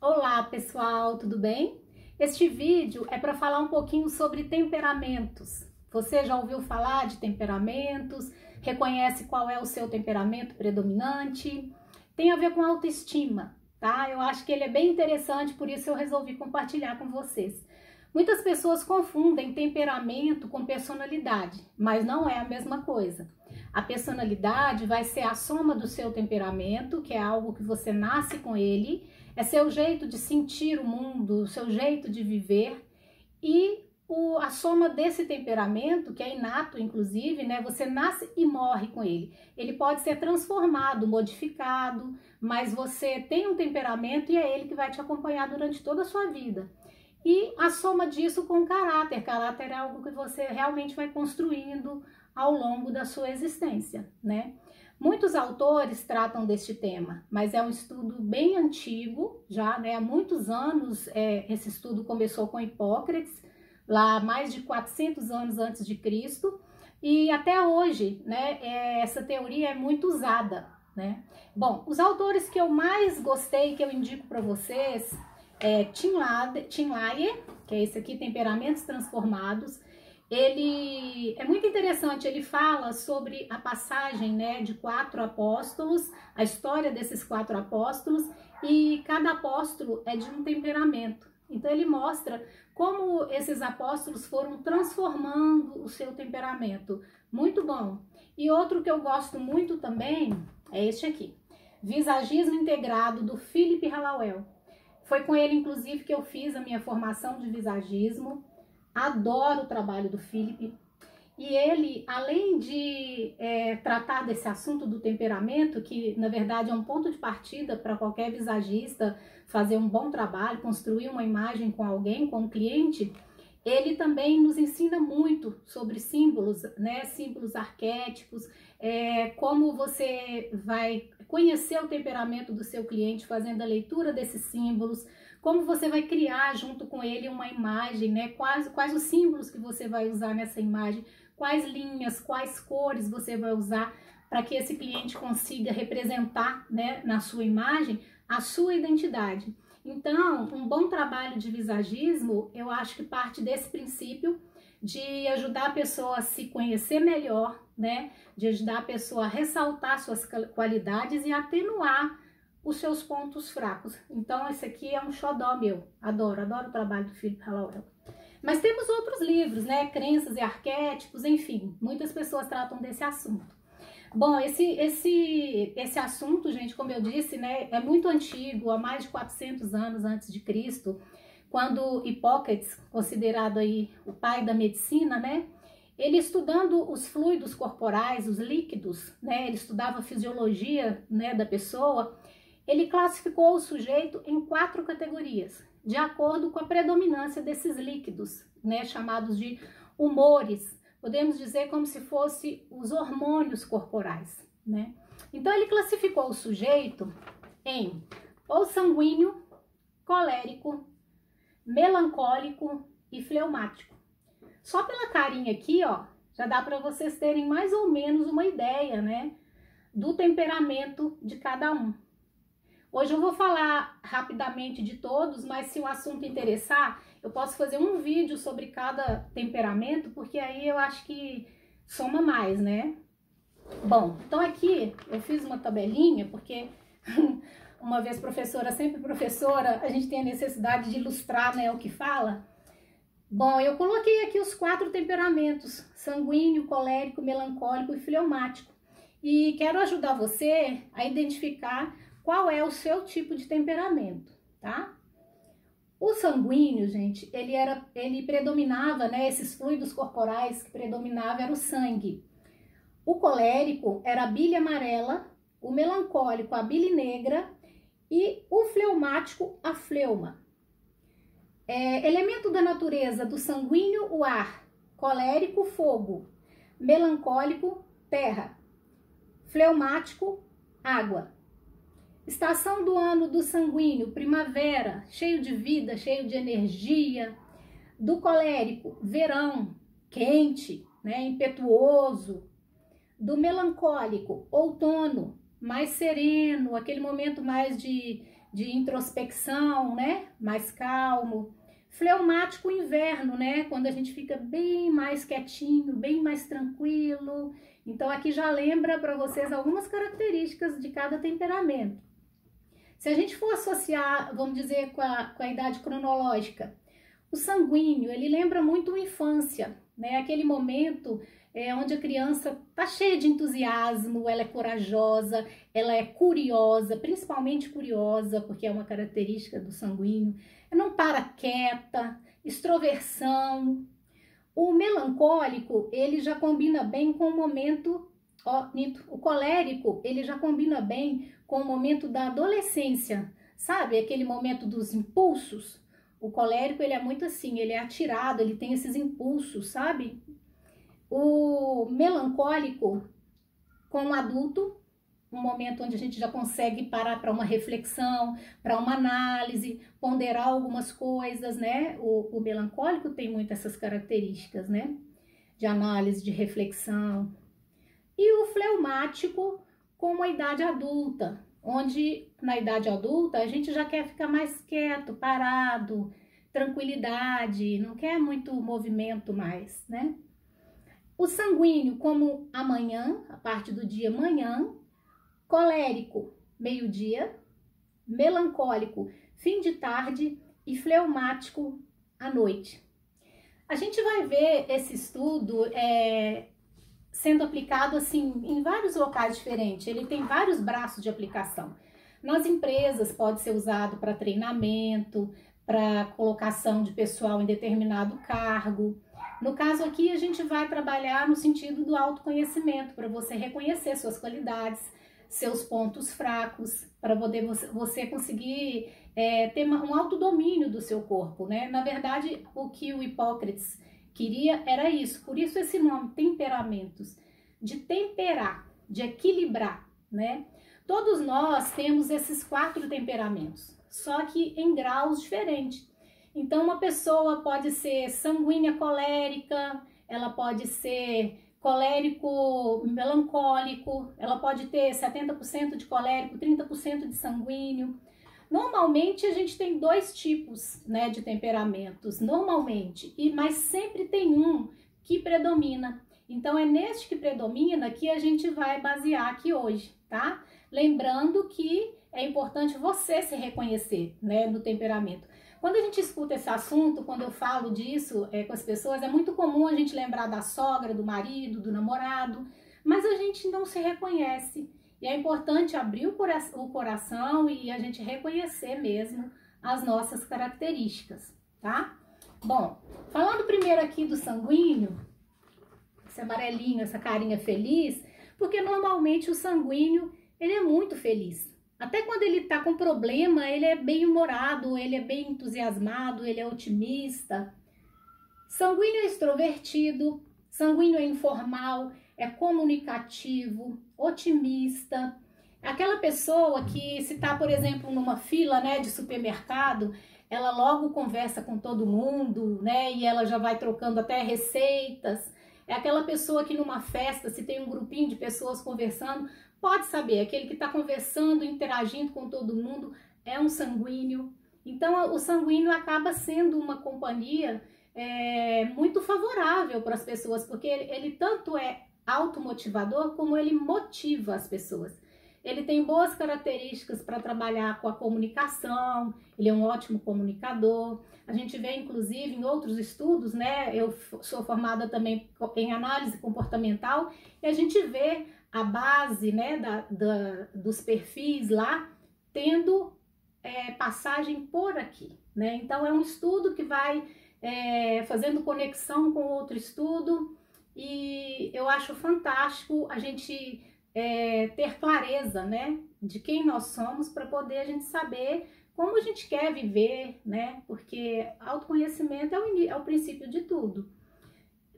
Olá pessoal, tudo bem? Este vídeo é para falar um pouquinho sobre temperamentos. Você já ouviu falar de temperamentos? Reconhece qual é o seu temperamento predominante? Tem a ver com autoestima, tá? Eu acho que ele é bem interessante, por isso eu resolvi compartilhar com vocês. Muitas pessoas confundem temperamento com personalidade, mas não é a mesma coisa. A personalidade vai ser a soma do seu temperamento, que é algo que você nasce com ele, é seu jeito de sentir o mundo, seu jeito de viver, e a soma desse temperamento, que é inato inclusive, né? Você nasce e morre com ele. Ele pode ser transformado, modificado, mas você tem um temperamento e é ele que vai te acompanhar durante toda a sua vida. E a soma disso com o caráter. Caráter é algo que você realmente vai construindo ao longo da sua existência, né? Muitos autores tratam deste tema, mas é um estudo bem antigo, já, né? Há muitos anos esse estudo começou com Hipócrates, lá mais de 400 anos antes de Cristo, e até hoje, né, essa teoria é muito usada, né? Bom, os autores que eu mais gostei, que eu indico para vocês, Tim LaHaye, que é esse aqui, Temperamentos Transformados. Ele é muito interessante, ele fala sobre a passagem, né, de 4 apóstolos, a história desses 4 apóstolos, e cada apóstolo é de um temperamento. Então ele mostra como esses apóstolos foram transformando o seu temperamento. Muito bom. E outro que eu gosto muito também é este aqui, Visagismo Integrado, do Philip Hallowell. Foi com ele, inclusive, que eu fiz a minha formação de visagismo. Adoro o trabalho do Philip. E ele, além de tratar desse assunto do temperamento, que na verdade é um ponto de partida para qualquer visagista fazer um bom trabalho, construir uma imagem com alguém, com um cliente, ele também nos ensina muito sobre símbolos, né? Símbolos arquétipos, como você vai conhecer o temperamento do seu cliente fazendo a leitura desses símbolos, como você vai criar junto com ele uma imagem, né? Quais os símbolos que você vai usar nessa imagem, quais linhas, quais cores você vai usar para que esse cliente consiga representar, né, na sua imagem a sua identidade. Então, um bom trabalho de visagismo, eu acho que parte desse princípio de ajudar a pessoa a se conhecer melhor, né? De ajudar a pessoa a ressaltar suas qualidades e atenuar os seus pontos fracos. Então, esse aqui é um xodó meu. Adoro o trabalho do Philip Hallowell. Mas temos outros livros, né? Crenças e arquétipos, enfim, muitas pessoas tratam desse assunto. Bom, esse assunto, gente, como eu disse, né, é muito antigo, há mais de 400 anos antes de Cristo, quando Hipócrates, considerado aí o pai da medicina, né, ele estudando os fluidos corporais, os líquidos, né, ele estudava a fisiologia, né, da pessoa, ele classificou o sujeito em 4 categorias, de acordo com a predominância desses líquidos, né, chamados de humores. Podemos dizer como se fosse os hormônios corporais, né? Então ele classificou o sujeito em ou sanguíneo, colérico, melancólico e fleumático. Só pela carinha aqui, ó, já dá para vocês terem mais ou menos uma ideia, né, do temperamento de cada um. Hoje eu vou falar rapidamente de todos, mas se o assunto interessar, eu posso fazer um vídeo sobre cada temperamento, porque aí eu acho que soma mais, né? Bom, então aqui eu fiz uma tabelinha, porque uma vez professora, sempre professora, a gente tem a necessidade de ilustrar, né, o que fala. Bom, eu coloquei aqui os 4 temperamentos, sanguíneo, colérico, melancólico e fleumático. E quero ajudar você a identificar qual é o seu tipo de temperamento, tá? O sanguíneo, gente, ele predominava, né, esses fluidos corporais que predominavam era o sangue. O colérico era a bile amarela, o melancólico a bile negra e o fleumático a fleuma. Elemento da natureza do sanguíneo, o ar, colérico, fogo, melancólico, terra, fleumático, água. Estação do ano do sanguíneo, primavera, cheio de vida, cheio de energia. Do colérico, verão, quente, né, impetuoso. Do melancólico, outono, mais sereno, aquele momento mais de de introspecção, né? Mais calmo. Fleumático inverno, né? Quando a gente fica bem mais quietinho, bem mais tranquilo. Então aqui já lembra para vocês algumas características de cada temperamento. Se a gente for associar, vamos dizer, com a idade cronológica, o sanguíneo, ele lembra muito a infância, né? Aquele momento onde a criança está cheia de entusiasmo, ela é corajosa, ela é curiosa, principalmente curiosa, porque é uma característica do sanguíneo, não para quieta, extroversão. O melancólico, ele já combina bem com o momento, o colérico, ele já combina bem com o momento da adolescência, sabe? Aquele momento dos impulsos. O colérico, ele é muito assim, ele é atirado, ele tem esses impulsos, sabe? O melancólico, com o adulto, um momento onde a gente já consegue parar para uma reflexão, para uma análise, ponderar algumas coisas, né? O melancólico tem muito essas características, né? De análise, de reflexão. E o fleumático, com a idade adulta, onde na idade adulta a gente já quer ficar mais quieto, parado, tranquilidade, não quer muito movimento mais, né? O sanguíneo, como amanhã, a parte do dia manhã, colérico, meio-dia, melancólico, fim de tarde e fleumático à noite. A gente vai ver esse estudo sendo aplicado assim em vários locais diferentes, ele tem vários braços de aplicação. Nas empresas pode ser usado para treinamento, para colocação de pessoal em determinado cargo. No caso aqui, a gente vai trabalhar no sentido do autoconhecimento, para você reconhecer suas qualidades, seus pontos fracos, para poder você conseguir ter um autodomínio do seu corpo, né? Na verdade, o que o Hipócrates queria era isso, por isso esse nome, temperamentos, de temperar, de equilibrar, né? Todos nós temos esses 4 temperamentos, só que em graus diferentes. Então, uma pessoa pode ser sanguínea colérica, ela pode ser colérico melancólico, ela pode ter 70% de colérico, 30% de sanguíneo. Normalmente, a gente tem 2 tipos, né, de temperamentos, normalmente, mas sempre tem um que predomina. Então, é neste que predomina que a gente vai basear aqui hoje, tá? Lembrando que é importante você se reconhecer, né, no temperamento. Quando a gente escuta esse assunto, quando eu falo disso com as pessoas, é muito comum a gente lembrar da sogra, do marido, do namorado, mas a gente não se reconhece. E é importante abrir o coração e a gente reconhecer mesmo as nossas características, tá? Bom, falando primeiro aqui do sanguíneo, esse amarelinho, essa carinha feliz, porque normalmente o sanguíneo, ele é muito feliz. Até quando ele tá com problema, ele é bem humorado, ele é bem entusiasmado, ele é otimista. Sanguíneo é extrovertido, sanguíneo é informal, é comunicativo, otimista. Aquela pessoa que se tá, por exemplo, numa fila, né, de supermercado, ela logo conversa com todo mundo, né, e ela já vai trocando até receitas. É aquela pessoa que numa festa, se tem um grupinho de pessoas conversando, pode saber, aquele que está conversando, interagindo com todo mundo, é um sanguíneo. Então, o sanguíneo acaba sendo uma companhia muito favorável para as pessoas, porque ele tanto é automotivador, como ele motiva as pessoas. Ele tem boas características para trabalhar com a comunicação, ele é um ótimo comunicador. A gente vê, inclusive, em outros estudos, né? Eu sou formada também em análise comportamental, e a gente vê a base, né, dos perfis lá, tendo passagem por aqui, né? Então, é um estudo que vai fazendo conexão com outro estudo, e eu acho fantástico a gente ter clareza, né, de quem nós somos, para poder a gente saber como a gente quer viver, né? Porque autoconhecimento é o princípio de tudo.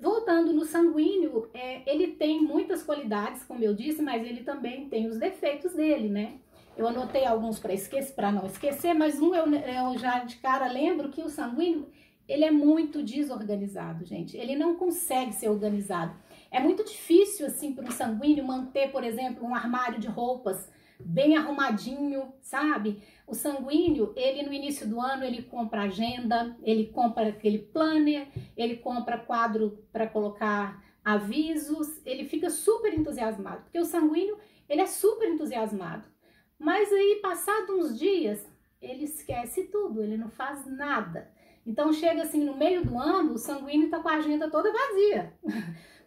Voltando no sanguíneo, ele tem muitas qualidades, como eu disse, mas ele também tem os defeitos dele, né? Eu anotei alguns para não esquecer, mas eu já de cara lembro que o sanguíneo, ele é muito desorganizado, gente. Ele não consegue ser organizado. É muito difícil, assim, para um sanguíneo manter, por exemplo, um armário de roupas bem arrumadinho, sabe? O sanguíneo, ele no início do ano, ele compra agenda, ele compra aquele planner, ele compra quadro para colocar avisos, ele fica super entusiasmado, porque o sanguíneo, ele é super entusiasmado. Mas aí, passado uns dias, ele esquece tudo, ele não faz nada. Então, chega assim, no meio do ano, o sanguíneo tá com a agenda toda vazia.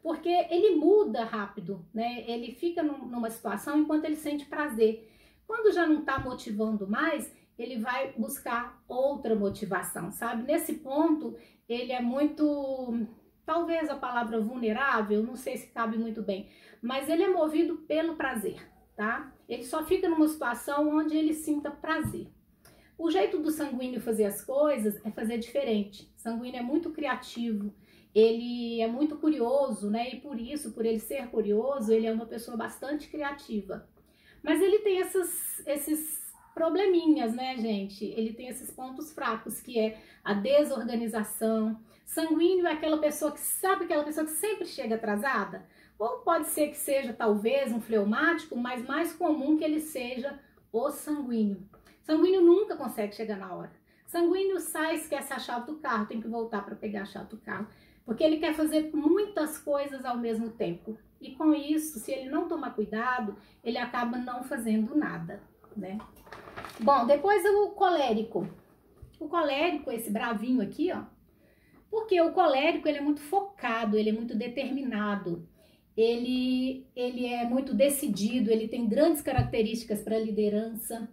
Porque ele muda rápido, né? Ele fica numa situação enquanto ele sente prazer. Quando já não tá motivando mais, ele vai buscar outra motivação, sabe? Nesse ponto, ele é muito, talvez a palavra vulnerável, não sei se cabe muito bem, mas ele é movido pelo prazer, tá? Ele só fica numa situação onde ele sinta prazer. O jeito do sanguíneo fazer as coisas é fazer diferente. O sanguíneo é muito criativo, ele é muito curioso, né? E por isso, por ele ser curioso, ele é uma pessoa bastante criativa. Mas ele tem esses probleminhas, né, gente? Ele tem esses pontos fracos, que é a desorganização. Sanguíneo é aquela pessoa que sabe, aquela pessoa que sempre chega atrasada? Ou pode ser que seja, talvez, um fleumático, mas mais comum que ele seja o sanguíneo. Sanguíneo nunca consegue chegar na hora. Sanguíneo sai, esquece a chave do carro, tem que voltar para pegar a chave do carro. Porque ele quer fazer muitas coisas ao mesmo tempo. E com isso, se ele não tomar cuidado, ele acaba não fazendo nada, né? Bom, depois o colérico. O colérico, esse bravinho aqui, ó. Porque o colérico, ele é muito focado, ele é muito determinado. Ele é muito decidido, ele tem grandes características para liderança.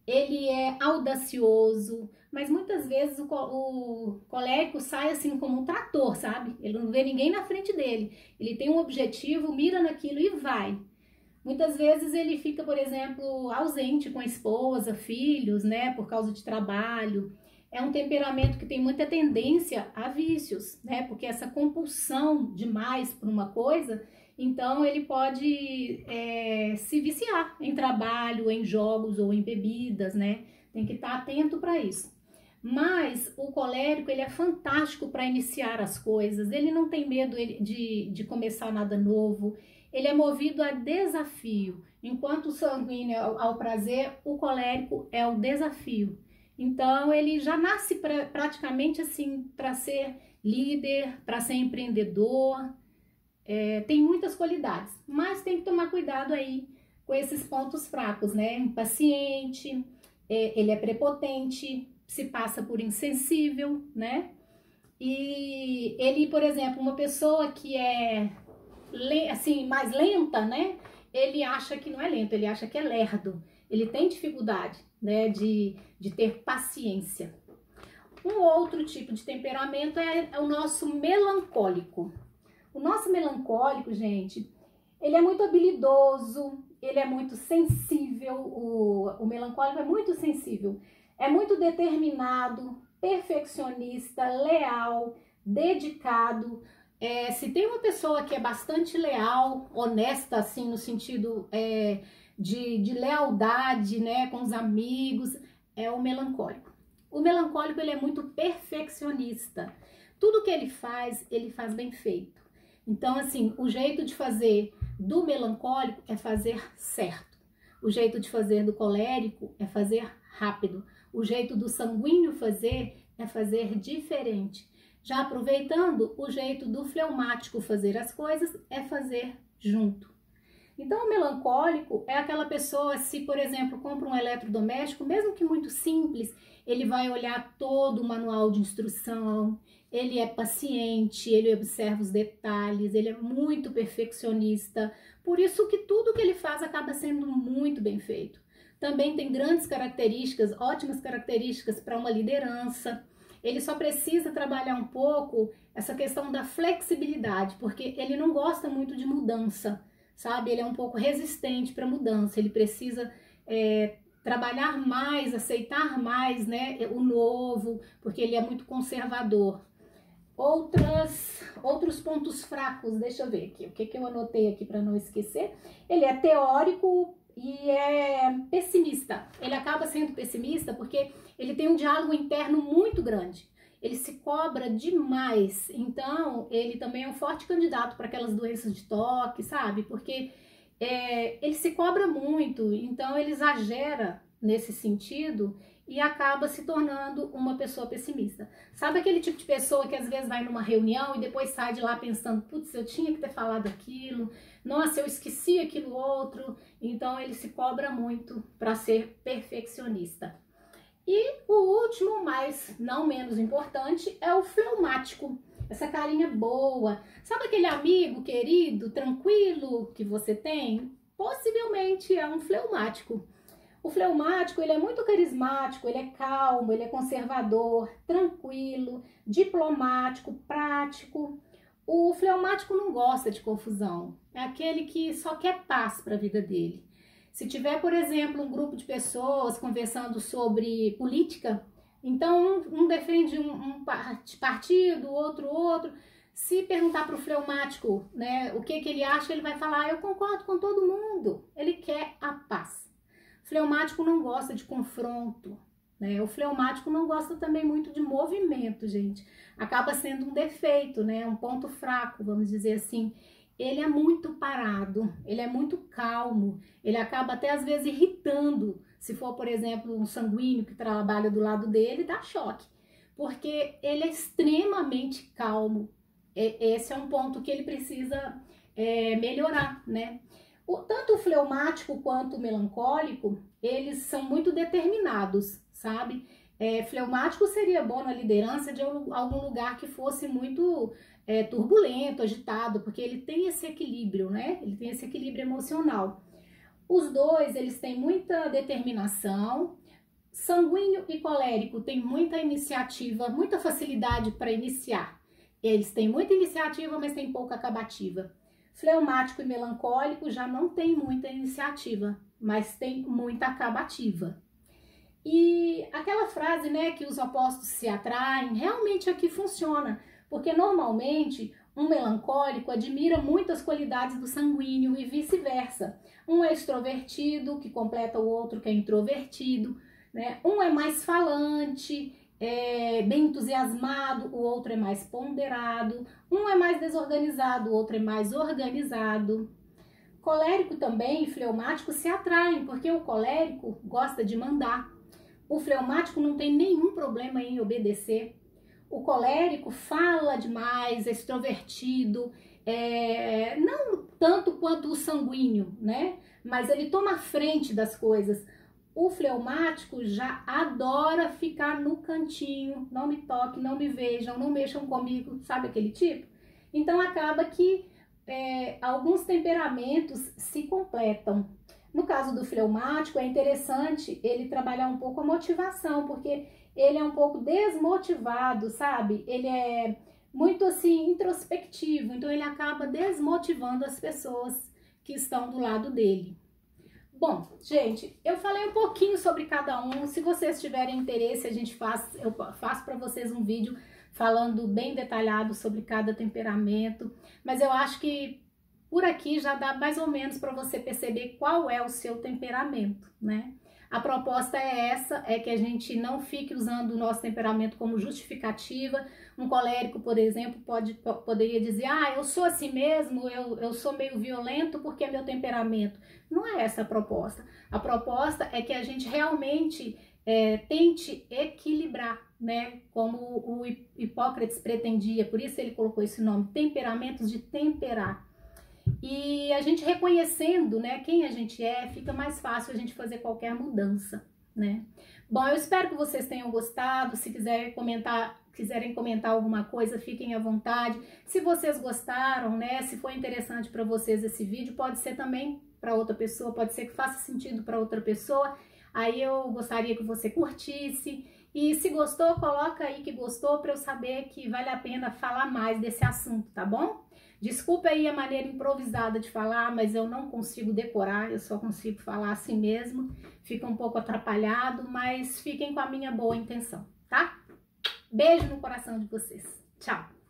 Ele é audacioso, mas muitas vezes o colérico sai assim como um trator, sabe? Ele não vê ninguém na frente dele. Ele tem um objetivo, mira naquilo e vai. Muitas vezes ele fica, por exemplo, ausente com a esposa, filhos, né? Por causa de trabalho. É um temperamento que tem muita tendência a vícios, né? Porque essa compulsão demais por uma coisa, então ele pode se viciar em trabalho, em jogos ou em bebidas, né? Tem que estar atento para isso. Mas o colérico, ele é fantástico para iniciar as coisas, ele não tem medo de começar nada novo, ele é movido a desafio. Enquanto o sanguíneo é ao prazer, o colérico é o desafio. Então ele já nasce praticamente assim para ser líder, para ser empreendedor. Tem muitas qualidades, mas tem que tomar cuidado aí com esses pontos fracos, né? Impaciente, ele é prepotente, se passa por insensível, né? E ele, por exemplo, uma pessoa que é assim, mais lenta, né? Ele acha que não é lento, ele acha que é lerdo. Ele tem dificuldade, né, de ter paciência. Um outro tipo de temperamento é o nosso melancólico. O nosso melancólico, gente, ele é muito habilidoso, ele é muito sensível, o melancólico é muito sensível, é muito determinado, perfeccionista, leal, dedicado. Se tem uma pessoa que é bastante leal, honesta, assim, no sentido de lealdade, né, com os amigos, é o melancólico. O melancólico, ele é muito perfeccionista. Tudo que ele faz bem feito. Então, assim, o jeito de fazer do melancólico é fazer certo. O jeito de fazer do colérico é fazer rápido. O jeito do sanguíneo fazer é fazer diferente. Já aproveitando, o jeito do fleumático fazer as coisas é fazer junto. Então, o melancólico é aquela pessoa, se, por exemplo, compra um eletrodoméstico, mesmo que muito simples, ele vai olhar todo o manual de instrução, ele é paciente, ele observa os detalhes, ele é muito perfeccionista, por isso que tudo que ele faz acaba sendo muito bem feito. Também tem grandes características, ótimas características para uma liderança. Ele só precisa trabalhar um pouco essa questão da flexibilidade, porque ele não gosta muito de mudança, sabe? Ele é um pouco resistente para mudança, ele precisa trabalhar mais, aceitar mais, né, o novo, porque ele é muito conservador. Outros pontos fracos, deixa eu ver aqui, o que eu anotei aqui para não esquecer. Ele é teórico e é pessimista. Ele acaba sendo pessimista porque ele tem um diálogo interno muito grande. Ele se cobra demais, então ele também é um forte candidato para aquelas doenças de toque, sabe? Porque ele se cobra muito, então ele exagera nesse sentido e acaba se tornando uma pessoa pessimista. Sabe aquele tipo de pessoa que às vezes vai numa reunião e depois sai de lá pensando, putz, eu tinha que ter falado aquilo, nossa, eu esqueci aquilo outro. Então ele se cobra muito para ser perfeccionista. E o último, mas não menos importante, é o fleumático. Essa carinha boa. Sabe aquele amigo querido, tranquilo que você tem? Possivelmente é um fleumático. O fleumático, ele é muito carismático, ele é calmo, ele é conservador, tranquilo, diplomático, prático. O fleumático não gosta de confusão. É aquele que só quer paz para a vida dele. Se tiver, por exemplo, um grupo de pessoas conversando sobre política, então um defende um partido, outro. Se perguntar para o fleumático, né, o que ele acha, ele vai falar, eu concordo com todo mundo. Ele quer a paz. O fleumático não gosta de confronto, né? O fleumático não gosta também muito de movimento, gente. Acaba sendo um defeito, né? Um ponto fraco, vamos dizer assim. Ele é muito parado, ele é muito calmo, ele acaba até às vezes irritando. Se for, por exemplo, um sanguíneo que trabalha do lado dele, dá choque, porque ele é extremamente calmo. Esse é um ponto que ele precisa melhorar, né? Tanto o fleumático quanto o melancólico, eles são muito determinados, sabe? Fleumático seria bom na liderança de algum lugar que fosse muito turbulento, agitado, porque ele tem esse equilíbrio, né? Ele tem esse equilíbrio emocional. Os dois, eles têm muita determinação. Sanguíneo e colérico têm muita iniciativa, muita facilidade para iniciar. Eles têm muita iniciativa, mas têm pouca acabativa. Fleumático e melancólico já não tem muita iniciativa, mas tem muita acabativa. E aquela frase, né, que os opostos se atraem, realmente aqui funciona, porque normalmente um melancólico admira muitas qualidades do sanguíneo e vice-versa. Um é extrovertido, que completa o outro que é introvertido, né? Um é mais falante, bem entusiasmado, o outro é mais ponderado. Um é mais desorganizado, o outro é mais organizado. Colérico também e fleumático se atraem, porque o colérico gosta de mandar. O fleumático não tem nenhum problema em obedecer. O colérico fala demais, é extrovertido, não tanto quanto o sanguíneo, né? Mas ele toma a frente das coisas. O fleumático já adora ficar no cantinho, não me toquem, não me vejam, não mexam comigo, sabe aquele tipo? Então acaba que alguns temperamentos se completam. No caso do fleumático, é interessante ele trabalhar um pouco a motivação, porque ele é um pouco desmotivado, sabe? Ele é muito assim introspectivo, então ele acaba desmotivando as pessoas que estão do lado dele. Bom, gente, eu falei um pouquinho sobre cada um. Se vocês tiverem interesse, eu faço para vocês um vídeo falando bem detalhado sobre cada temperamento, mas eu acho que por aqui já dá mais ou menos para você perceber qual é o seu temperamento, né? A proposta é essa, é que a gente não fique usando o nosso temperamento como justificativa. Um colérico, por exemplo, poderia dizer, eu sou assim mesmo, eu sou meio violento porque é meu temperamento. Não é essa a proposta. A proposta é que a gente realmente tente equilibrar, né? Como o Hipócrates pretendia, por isso ele colocou esse nome, temperamentos de temperar. E a gente reconhecendo, né, quem a gente fica mais fácil a gente fazer qualquer mudança, né? Bom, eu espero que vocês tenham gostado. Se quiserem comentar alguma coisa, fiquem à vontade. Se vocês gostaram, né, se foi interessante para vocês esse vídeo, pode ser também para outra pessoa, pode ser que faça sentido para outra pessoa. Aí eu gostaria que você curtisse. E se gostou, coloca aí que gostou para eu saber que vale a pena falar mais desse assunto, tá bom? Desculpa aí a maneira improvisada de falar, mas eu não consigo decorar, eu só consigo falar assim mesmo. Fica um pouco atrapalhado, mas fiquem com a minha boa intenção, tá? Beijo no coração de vocês. Tchau!